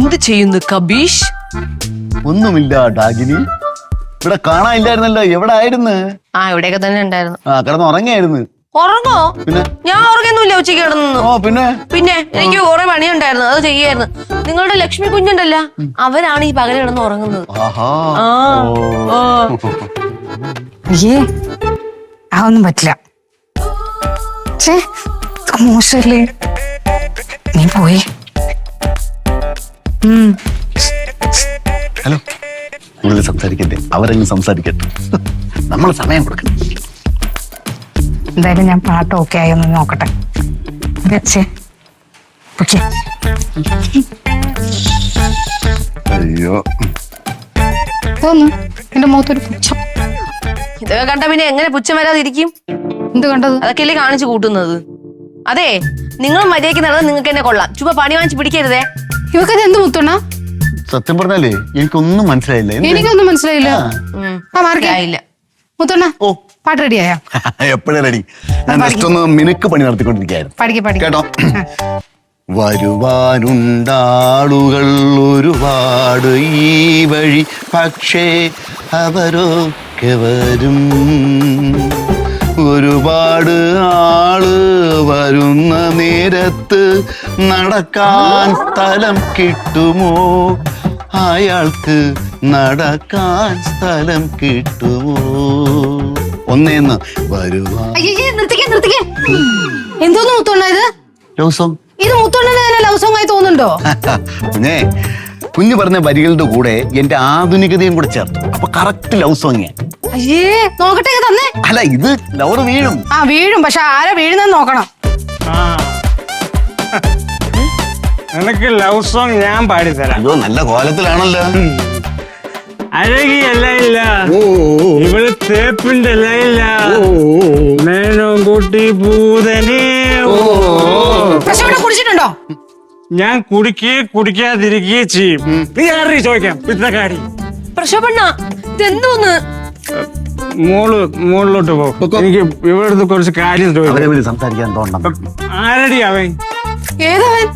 എന്ത് ചെയ്യുന്നു കബീഷ്? ഒന്നുമില്ല ഡാഗിനി, ഇവിടെ കാണാനില്ലായിരുന്നല്ലോ. എവിടെ ആയിരുന്നു? ഇവിടെയൊക്കെ തന്നെ ഉണ്ടായിരുന്നു. കിടന്ന് ഉറങ്ങിയായിരുന്നു. ഉറങ്ങോ? പിന്നെ ഞാൻ ഉറങ്ങൊന്നുമില്ല ഉച്ചയ്ക്ക് കിടന്നു. പിന്നെ എനിക്ക് കുറെ പണിയുണ്ടായിരുന്നു, അത് ചെയ്യായിരുന്നു. നിങ്ങളുടെ ലക്ഷ്മി കുഞ്ഞുണ്ടല്ല, അവരാണ് ഈ പകല് കിടന്ന് ഉറങ്ങുന്നത്. അയ്യേ, അതൊന്നും പറ്റില്ല. മോശല്ലേ, നീ പോയി. ഹലോ, കൂടുതൽ സംസാരിക്കട്ടെ, അവരങ്ങ് സംസാരിക്കട്ടെ. നമ്മൾ സമയം കൊടുക്കണം. എന്തായാലും ഞാൻ പാട്ട് ഓക്കെ ആയൊന്ന് നോക്കട്ടെ. അയ്യോ, എന്റെ മുഖത്തൊരു പുച്ഛം. ഇതൊക്കെ കണ്ട പിന്നെ എങ്ങനെ പുച്ഛം വരാതിരിക്കും? എന്ത് കണ്ടത്? അതൊക്കെ അല്ലേ കാണിച്ചു കൂട്ടുന്നത്. അതെ, നിങ്ങൾ മര്യാദയ്ക്ക് നടന്നത് നിങ്ങൾക്ക് തന്നെ കൊള്ളാം. ചുമ്മാ പണി വാങ്ങിച്ച് പിടിക്കരുതേ. ഇവക്കത് എന്ത് മുത്തണ? സത്യം പറഞ്ഞാലേ എനിക്കൊന്നും മനസ്സിലായില്ല. എനിക്കൊന്നും മനസ്സിലായില്ല. മുത്തണ്ണ, പാട്ട് റെഡിയായ? എപ്പോഴും റെഡി. ഞാൻ ജസ്റ്റ് ഒന്ന് മിനുക്ക് പണി നടത്തിക്കൊണ്ടിരിക്കുകയായിരുന്നു. കേട്ടോ. വരുവാനുണ്ടാളുകൾ ഒരുപാട് ഈ വഴി, പക്ഷേ അവരൊക്കെ വരും. ഒരുപാട് ആള് വരുന്ന നേരത്ത് നടക്കാൻ സ്ഥലം കിട്ടുമോ? അയാൾക്ക് നടക്കാൻ സ്ഥലം കിട്ടുമോ? ഒന്നേന്ന് വരുവാ. എന്തോന്ന് മുത്തോണ്ണ ഇത്? Love song. ഇത് മുത്തോണ്ണന് തന്നെ ലവ് സോങ് ആയി തോന്നുന്നുണ്ടോ? കുഞ്ഞേ, കുഞ്ഞു പറഞ്ഞ വരികളുടെ കൂടെ എന്റെ ആധുനികതയും കൂടെ ചേർത്തു. അപ്പൊ കറക്റ്റ് ലവ് സോങ്. അയ്യേ, നോക്കട്ടെ തന്നെ. അല്ല, ഇത് ലവർ വീഴും. വീഴും, പക്ഷെ ആരാ വീഴുന്നെന്ന് നോക്കണം. നിനക്ക് ലവ് സോങ് ഞാൻ പാടിത്തരാം. അയ്യോ, നല്ല കോലത്തിലാണല്ലോ. അഴകിയല്ല ഇല്ല, ഇവള് തേപ്പിന്റെ ലൈല, മേനോം കൂട്ടി പൂതനെ. കുടിച്ചിട്ടുണ്ടോ? ഞാൻ കുടിക്കാതിരിക്കുകയും ചെയ്യും. നീ ആറി ചോദിക്കാം പിത്തക്കാടി. പ്രശോഭണ്ണ, ഇതെന്തോന്ന്? മുകളിലോട്ട് പോകും. എനിക്ക് ഇവിടുന്ന് കുറച്ച് കാര്യം സംസാരിക്കാൻ തോന്നണം. ആരടി അവൻ? ഏതവൻ?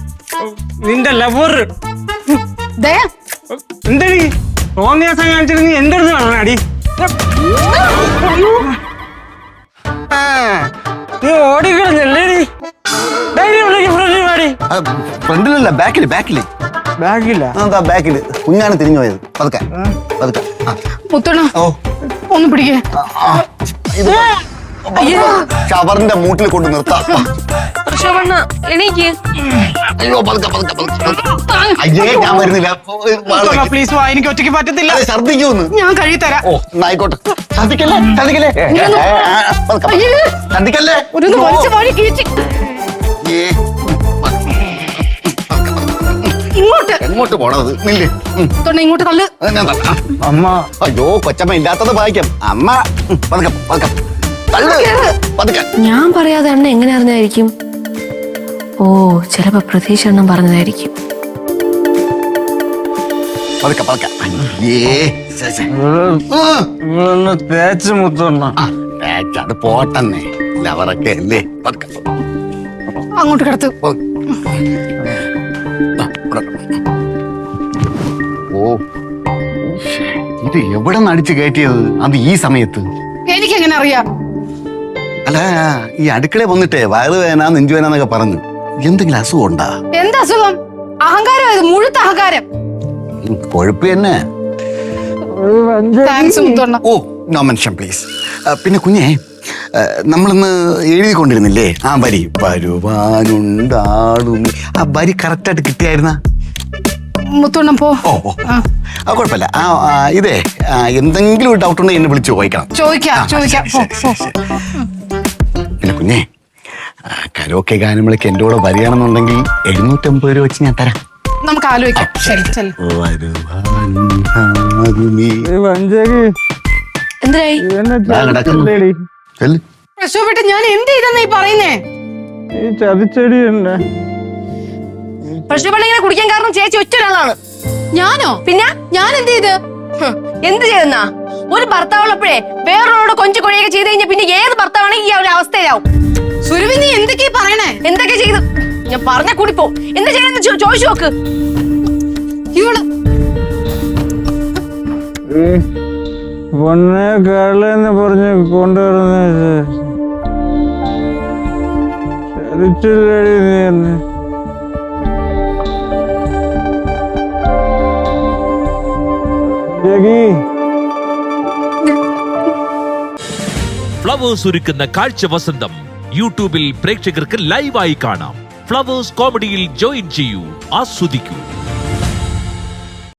നിന്റെ ലവർ. എന്തടി തോന്നിയാസം കാണിച്ചിട്ട് നീ എന്റെ അടുത്ത് പറഞ്ഞാടി? നീ ഓടിക്കളഞ്ഞല്ലേടി? ഫ്രണ്ടിലല്ല, ബാക്കില്. ബാഗില്ല, ബാക്കില്. കുഞ്ഞാണ് തിരിഞ്ഞു പോയത്. പതുക്കെ. മുത്തണ, ഒന്ന് പിടിക്കേ. ഷവറിന്റെ മൂട്ടിൽ കൊണ്ട് നിർത്താം. എനിക്ക് അയ്യേ, ഞാൻ വരുന്നില്ല. പ്ലീസ് വാ, എനിക്ക് ഒറ്റയ്ക്ക് പറ്റത്തില്ല. ഛർദിക്കൂന്ന്. ഞാൻ കഴി തരാം. ആയിക്കോട്ടെ. ഛർദിക്കല്ലേ. എങ്ങോട്ട് പോണത്? ഇങ്ങോട്ട് തള്ളു. അമ്മ. അയ്യോ, കൊച്ചമ്മ ഇല്ലാത്തത് ഭാഗ്യം. അമ്മ ഞാൻ പറയാതെ അണ്ണ എങ്ങനെ അറിഞ്ഞായിരിക്കും? ഓ, ചിലപ്പോ പ്രതീക്ഷ എണ്ണം പറഞ്ഞതായിരിക്കും. തേച്ച് മുത്തോണ്ണ. അത് പോട്ടെന്നേ, ലവറൊക്കെ അല്ലേ. അങ്ങോട്ട് കിടത്ത്. ഓ, ഇത് എവിടെ നടിച്ചു കയറ്റിയത്? അത് ഈ സമയത്ത് എനിക്കെങ്ങനെ അറിയാം? അല്ല, ഈ അടുക്കള വന്നിട്ടേ വയറുവേന നെഞ്ചുവേനൊക്കെ പറഞ്ഞു. എന്തെങ്കിലും അസുഖം ഉണ്ടാ? എന്താ അസുഖം? അഹങ്കാരം, മുഴുത്ത അഹങ്കാരം. കൊഴുപ്പ് തന്നെ. ഓ, നോ മെൻഷൻ പ്ലീസ്. പിന്നെ കുഞ്ഞേ, നമ്മളിന്ന് എഴുതിക്കൊണ്ടിരുന്നില്ലേ ആ വരി? വരുവാനുണ്ടാളും. ആ വരി കറക്റ്റായിട്ട് കിട്ടിയായിരുന്ന? മുത്തോണ്ണം പോ. ഓ, കുഴപ്പമില്ല. ഇതേ, എന്തെങ്കിലും ഡൗട്ട് ഉണ്ടെങ്കിൽ എന്നെ വിളിച്ചു ചോദിക്കാം. പിന്നെ കുഞ്ഞേ, കരോക്കെ ഗാനങ്ങളൊക്കെ എന്റെ കൂടെ വരികയാണെന്നുണ്ടെങ്കിൽ 750 രൂപ വെച്ച് ഞാൻ തരാം. നമുക്ക് ആലോചിക്കാം. ഞാൻ എന്ത് ചെയ്തെന്നാ ഈ പറയുന്നേ? ചതിച്ചെടി തന്നെ. പ്രശ്നപ്പെട്ടിങ്ങനെ കുടിക്കാൻ കാരണം ചേച്ചി ഒറ്റ ഒരാളാണ്. ഞാനോ? പിന്നെ ഞാൻ എന്ത് ചെയ്ത്? എന്ത് ചെയ്തെന്നാ? ഒരു ഭർത്താവുള്ളപ്പോഴേ വേറൊരാളോട് കൊഞ്ചു കൊഴിയൊക്കെ ചെയ്ത് കഴിഞ്ഞാൽ പിന്നെ ഏത് ഭർത്താവാണെങ്കിൽ ഈ ഒരു അവസ്ഥയിലാവും. സുരഭി, നീ എന്തൊക്കെയാ പറയണേ? എന്തൊക്കെ ചെയ്തു? ഞാൻ പറഞ്ഞ കൂടിപ്പോ എന്താ ചെയ്യണെന്ന് ചോദിച്ചു നോക്ക്. ഇവള് പൊന്നെ കരളെന്ന് പറഞ്ഞ് കൊണ്ടുവരുന്ന ചരിച്ചില്ലടി നീ എന്നെ. ജഗി ഫ്ലവേഴ്സ് ഒരുക്കുന്ന കാഴ്ച വസന്തം യൂട്യൂബിൽ പ്രേക്ഷകർക്ക് ലൈവായി കാണാം. ഫ്ലവേഴ്സ് കോമഡിയിൽ ജോയിൻ ചെയ്യൂ, ആസ്വദിക്കൂ.